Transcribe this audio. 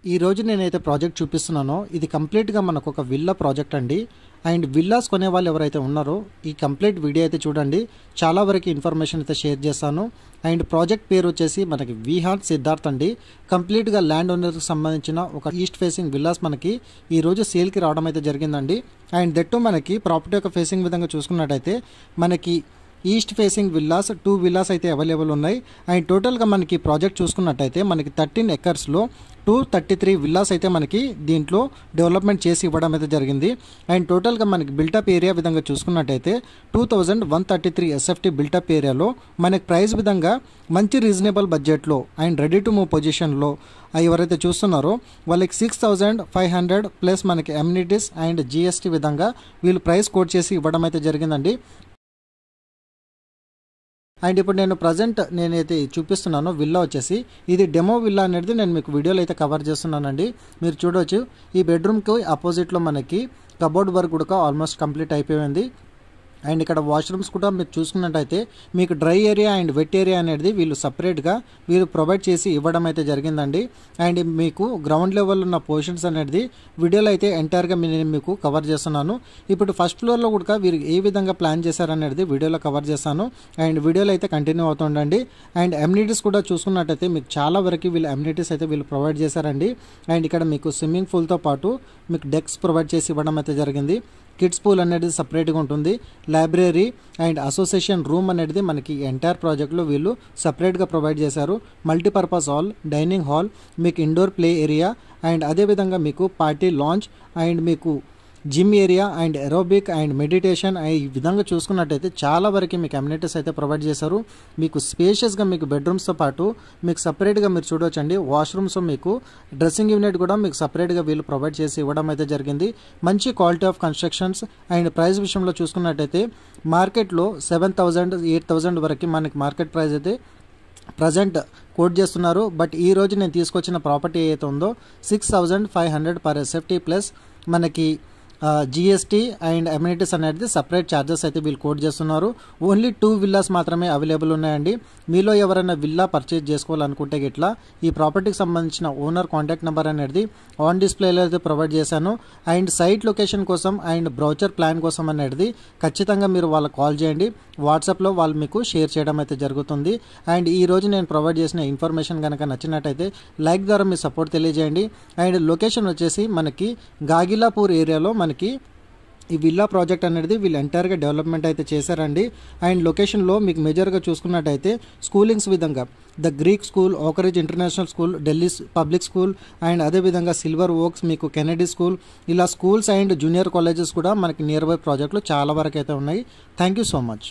ఈ రోజు నేనైతే ప్రాజెక్ట్ చూపిస్తున్నానో ఇది కంప్లీట్గా మనకు ఒక విల్లా ప్రాజెక్ట్ అండి. అండ్ విల్లాస్ కొనే వాళ్ళు ఎవరైతే ఉన్నారో ఈ కంప్లీట్ వీడియో అయితే చూడండి. చాలా వరకు ఇన్ఫర్మేషన్ అయితే షేర్ చేస్తాను. అండ్ ప్రాజెక్ట్ పేరు వచ్చేసి మనకి విహాన్ సిద్ధార్థ్ అండి. కంప్లీట్గా ల్యాండ్ ఓనర్కి సంబంధించిన ఒక ఈస్ట్ ఫేసింగ్ విల్లాస్ మనకి ఈ రోజు సేల్కి రావడం అయితే జరిగిందండి. అండ్ దట్టు మనకి ప్రాపర్టీ యొక్క ఫేసింగ్ విధంగా చూసుకున్నట్టయితే మనకి ఈస్ట్ ఫేసింగ్ విల్లాస్ 2 విల్లాస్ అయితే అవైలబుల్ ఉన్నాయి. అండ్ టోటల్గా మనకి ప్రాజెక్ట్ చూసుకున్నట్టయితే మనకి 13 ఎకర్స్లో 233 విల్లాస్ అయితే మనకి దీంట్లో డెవలప్మెంట్ చేసి ఇవ్వడం అయితే జరిగింది. అండ్ టోటల్గా మనకి బిల్టప్ ఏరియా విధంగా చూసుకున్నట్టయితే 2133 ఎస్ఎఫ్టీ బిల్టప్ ఏరియాలో మనకి ప్రైస్ విధంగా మంచి రీజనబుల్ బడ్జెట్లో అండ్ రెడీ టు మూవ్ పొజిషన్లో ఎవరైతే చూస్తున్నారో వాళ్ళకి 6500 ప్లస్ మనకి అమ్యూనిటీస్ అండ్ జిఎస్టీ విధంగా వీళ్ళు ప్రైస్ కోట్ చేసి ఇవ్వడం అయితే జరిగిందండి. అండ్ ఇప్పుడు నేనైతే చూపిస్తున్నాను విల్లా వచ్చేసి ఇది డెమో విల్లా అనేది నేను మీకు వీడియోలో అయితే కవర్ చేస్తున్నానండి. మీరు చూడవచ్చు ఈ బెడ్రూమ్కి ఆపోజిట్లో మనకి కబోర్డ్ వర్క్ కూడా ఆల్మోస్ట్ కంప్లీట్ అయిపోయింది. అండ్ ఇక్కడ వాష్రూమ్స్ కూడా మీరు చూసుకున్నట్టయితే మీకు dry area and wet area అనేది వీళ్ళు సపరేట్గా వీళ్ళు ప్రొవైడ్ చేసి ఇవ్వడం అయితే జరిగిందండి. అండ్ మీకు గ్రౌండ్ లెవెల్ ఉన్న పొజిషన్స్ అనేది వీడియోలో అయితే ఎంటైర్గా నేను మీకు కవర్ చేస్తున్నాను. ఇప్పుడు ఫస్ట్ ఫ్లోర్లో కూడా వీరు ఏ విధంగా ప్లాన్ చేశారనేది వీడియోలో కవర్ చేస్తాను. అండ్ వీడియోలో అయితే కంటిన్యూ అవుతుండండి. అండ్ అమ్యూనిటీస్ కూడా చూసుకున్నట్టయితే మీకు చాలా వరకు వీళ్ళు అమ్యూనిటీస్ అయితే వీళ్ళు ప్రొవైడ్ చేశారండి. అండ్ ఇక్కడ మీకు స్విమ్మింగ్ పూల్తో పాటు మీకు డెక్స్ ప్రొవైడ్ చేసి ఇవ్వడం అయితే జరిగింది. కిడ్స్ పూల్ అనేది సపరేట్గా ఉంటుంది. లైబ్రరీ అండ్ అసోసియేషన్ రూమ్ అనేది మనకి ఎంటైర్ ప్రాజెక్ట్లో వీళ్ళు సపరేట్గా ప్రొవైడ్ చేశారు. మల్టీపర్పస్ హాల్, డైనింగ్ హాల్, మీకు ఇండోర్ ప్లే ఏరియా అండ్ అదేవిధంగా మీకు పార్టీ లాంచ్ అండ్ మీకు gym area and aerobic and meditation ఈ విధంగా చూసుకున్నట్టయితే చాలా వరకు మీకు అమ్యూనిటీస్ అయితే ప్రొవైడ్ చేశారు. మీకు స్పేషియస్గా మీకు బెడ్రూమ్స్తో పాటు మీకు సపరేట్గా మీరు చూడవచ్చండి వాష్రూమ్స్ మీకు డ్రెస్సింగ్ యూనిట్ కూడా మీకు సపరేట్గా వీళ్ళు ప్రొవైడ్ చేసి ఇవ్వడం అయితే జరిగింది. మంచి quality of constructions and price విషయంలో చూసుకున్నట్టయితే మార్కెట్లో 7,000 8,000 వరకు మనకి మార్కెట్ ప్రైస్ అయితే ప్రజెంట్ కోట్ చేస్తున్నారు. బట్ ఈ రోజు నేను తీసుకొచ్చిన ప్రాపర్టీ ఏదైతే ఉందో 6,500 పర్ ఎస్ఎఫ్టీ ప్లస్ మనకి జిఎస్టీ అండ్ అమ్యూనిటీస్ అనేది సపరేట్ ఛార్జెస్ అయితే వీళ్ళు కోట్ చేస్తున్నారు. ఓన్లీ 2 విల్లాస్ మాత్రమే అవైలబుల్ ఉన్నాయండి. మీలో ఎవరైనా విల్లా పర్చేజ్ చేసుకోవాలనుకుంటే గిట్లా ఈ ప్రాపర్టీకి సంబంధించిన ఓనర్ కాంటాక్ట్ నెంబర్ అనేది ఆన్ డిస్ప్లేలో అయితే ప్రొవైడ్ చేశాను. అండ్ సైట్ లొకేషన్ కోసం అండ్ బ్రౌచర్ ప్లాన్ కోసం అనేది ఖచ్చితంగా మీరు వాళ్ళకి కాల్ చేయండి. వాట్సాప్లో వాళ్ళు మీకు షేర్ చేయడం అయితే జరుగుతుంది. అండ్ ఈ రోజు నేను ప్రొవైడ్ చేసిన ఇన్ఫర్మేషన్ కనుక నచ్చినట్టయితే లైక్ ద్వారా మీ సపోర్ట్ తెలియజేయండి. అండ్ లొకేషన్ వచ్చేసి మనకి గాగిలాపూర్ ఏరియాలో మనకి ఈ విల్లా ప్రాజెక్ట్ అనేది వీళ్ళు ఎంటైర్గా డెవలప్మెంట్ అయితే చేశారండి. అండ్ లొకేషన్లో మీకు మేజర్గా చూసుకున్నట్టయితే స్కూలింగ్స్ విధంగా the Greek school, Oakridge international school, Delhi public school and అదేవిధంగా సిల్వర్ ఓక్స్ మీకు కెనడీ స్కూల్ ఇలా స్కూల్స్ అండ్ జూనియర్ కాలేజెస్ కూడా మనకి నియర్ బై ప్రాజెక్టులు చాలా వరకు అయితే ఉన్నాయి. Thank you so much.